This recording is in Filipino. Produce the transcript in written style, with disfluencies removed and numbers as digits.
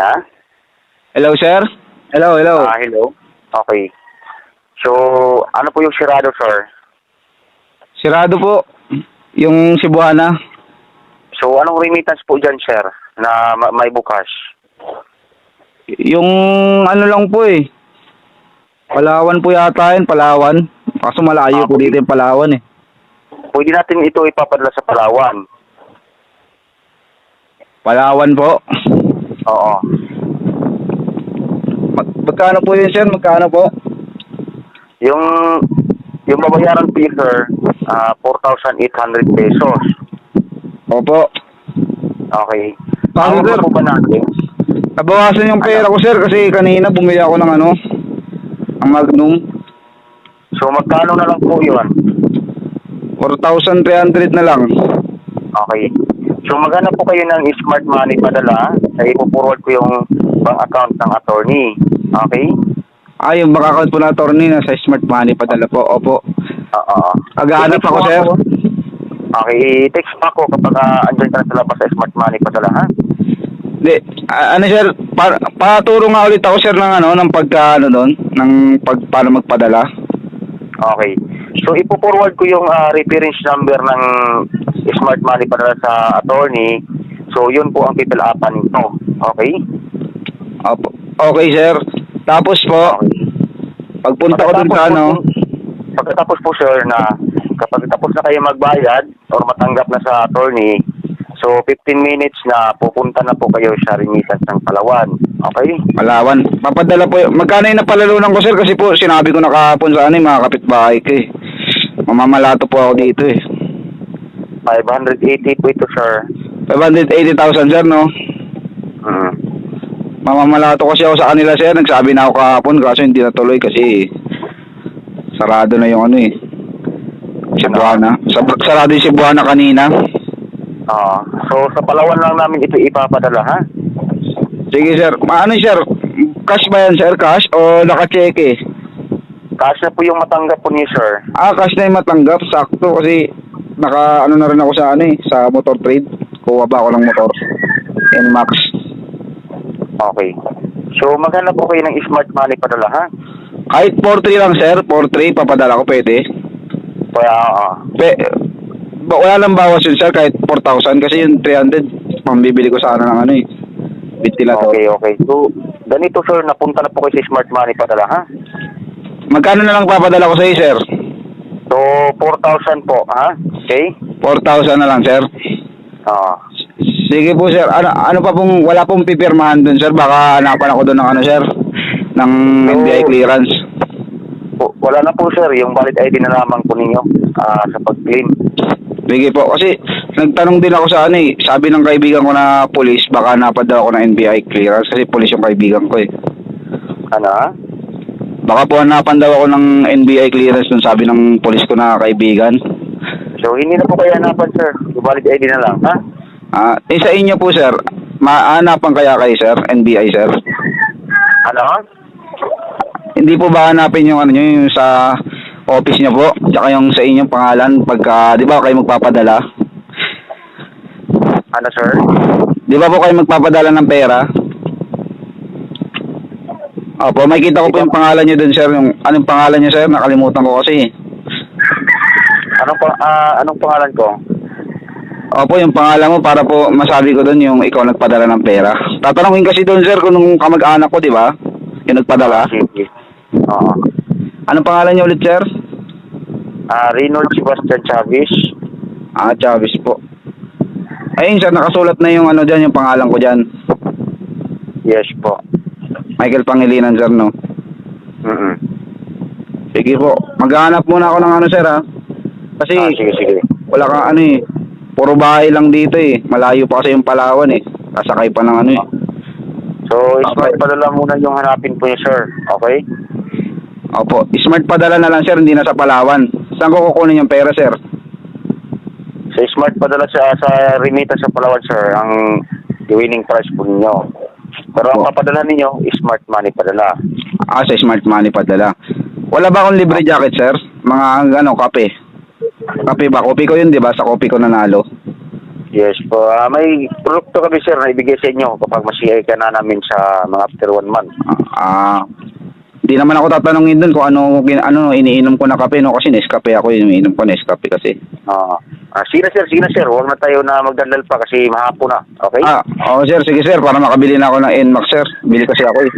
na? Hello, sir? Hello, hello. Hello? Okay. So, ano po yung sirado, sir? Sirado po yung Cebuana. So, anong remittance po dyan, sir, na may bukas? Yung ano lang po eh. Palawan po yata yun, Palawan. Kaso malayo po dito yung Palawan eh. Pwede natin ito ipapadala sa Palawan. Palawan po. Oo. Magkano po yun, sir? Magkano po? Yung babayaran fee, sir, 4,800 pesos. Opo. Okay. Paano, sir? Po ba natin? Nabawasan yung pera ko, sir, kasi kanina bumili ako ng ano, ang Magnum. So, magkano na lang po yun? 4,300 na lang. Okay. So, maghanap po kayo ng smart money padala. Ipo-forward ko yung bank account ng attorney. Okay? Yung bank account po na attorney na sa Smart Money padala po. Opo. Oo. Aghanap ako, sir. Okay, text pa ako kapag andyan ka na sa labas sa smart money padala, ha? Hindi, ano sir, paturo nga ulit ako sir ng ano, ng pagka ano doon, ng paano magpadala. Okay. So, ipo-forward ko yung reference number ng smart money padala sa attorney. So, yun po ang pipilapan nito. Okay? Opo. Okay sir. Tapos po, Okay. pagpunta ko dun sa ano, Pagkatapos po, sir, na kapag tapos na kayo magbayad or matanggap na sa attorney, so 15 minutes na pupunta na po kayo sa remittance ng Palawan. Okay? Palawan. Papadala po yun. Magkano yung napalalunan ko sir? Kasi po, sinabi ko na kahapon sa ano, mga kapitbahay ko eh. Mamamalato po ako dito eh. 580 po ito, sir. 580,000 sir, no? Mm. Mamamalato kasi ako sa kanila sir. Nagsabi na ako kahapon kaso hindi natuloy kasi sarado na yung ano eh. Cebuana. Sarado yung Cebuana kanina. So, sa Palawan lang namin ito ipapadala, ha? Sige sir. Ano sir? Cash ba yan sir? Cash o naka-cheque? Cash na po yung matanggap po niyo, sir. Cash na yung matanggap. Sakto kasi ano na rin ako sa ano eh. Sa motor trade. Kuha ba ako ng motor? NMAX. Okay. So, maghanap po kayo ng smart money padala, ha? Kahit 4-3 lang sir. 4-3 papadala ko pwede. Kaya, Wala lang bawas yun sir kahit 4,000 kasi yung 300 pambibili ko sana ng ano eh. Ventilator. Okay. So, ganito, sir, napunta na po kayo sa smart money padala, ha? Magkano na lang papadala ko sa iyo sir? So, 4,000 po, ha? Okay? 4,000 na lang sir. Sige po sir. Ano pa pong wala pong pipirmahan dun sir? Baka hanapan ako dun ng ano sir? Ng NBI clearance. Wala na po, sir. Yung valid ID na lamang po ninyo sa pag-claim. Sige po. Kasi nagtanong din ako sa ano eh. Sabi ng kaibigan ko na police, baka hanapan daw ako ng NBI clearance kasi police yung kaibigan ko eh. Ano, ha? Baka po hanapan daw ako ng NBI clearance dun sabi ng police ko na kaibigan. So, hindi na po kayo hanapan, sir. Yung valid ID na lang, ha? Sa inyo po sir, mahanapan kaya kayo sir, NBI sir? Ano? Hindi po ba hanapin yung ano nyo, yung sa office niyo po, tsaka yung sa inyong pangalan pagka, di ba kayo magpapadala? Ano, sir? Di ba po kayo magpapadala ng pera? Opo, may kita ko po yung pangalan niyo dun sir, yung anong pangalan niyo sir, nakalimutan ko kasi. Anong pangalan ko? Opo, yung pangalan mo para po masabi ko dun yung ikaw nagpadala ng pera. Tatanungin kasi dun sir kung nung kamag-anak ko, di ba? Yung nagpadala. Sige. Oo. Anong pangalan niyo ulit sir? Reynold Sebastian Chavez. Chavez po. Ayun sir, nakasulat na yung ano dyan, yung pangalan ko dyan. Yes po. Michael Pangilinan sir, no? Sige po. Maghahanap muna ako ng ano sir ha. Kasi Sige. wala kang ano eh. Puro bahay lang dito eh. Malayo pa kasi yung Palawan eh. Kasakay pa ng ano eh. So, smart padala muna yung hanapin po niyo, sir. Okay? Opo. Smart padala na lang sir, hindi na sa Palawan. Saan ko kukunin yung pera sir? Sa smart padala sa remittance sa Palawan, sir, ang winning price po ninyo. Pero ang papadala ninyo, smart money padala. Sa smart money padala. Wala ba akong libre jacket sir? Mga ano, kape? Kape ba? Kopi ko yun, di ba? Sa kopi ko nanalo. Yes po. May produkto kami sir na ibigay sa inyo kapag masiyay ka na namin sa mga after 1 month. Hindi naman ako tatanungin doon kung ano iniinom ko na kape, no? Kasi Nescafe ako, iniinom ko Nescafe kasi. Sige na sir. Huwag na tayo na magdaldal pa kasi mahapon na. Okay? Oo sir, sige sir, para makabili na ako ng NMAX sir. Bili kasi ako eh.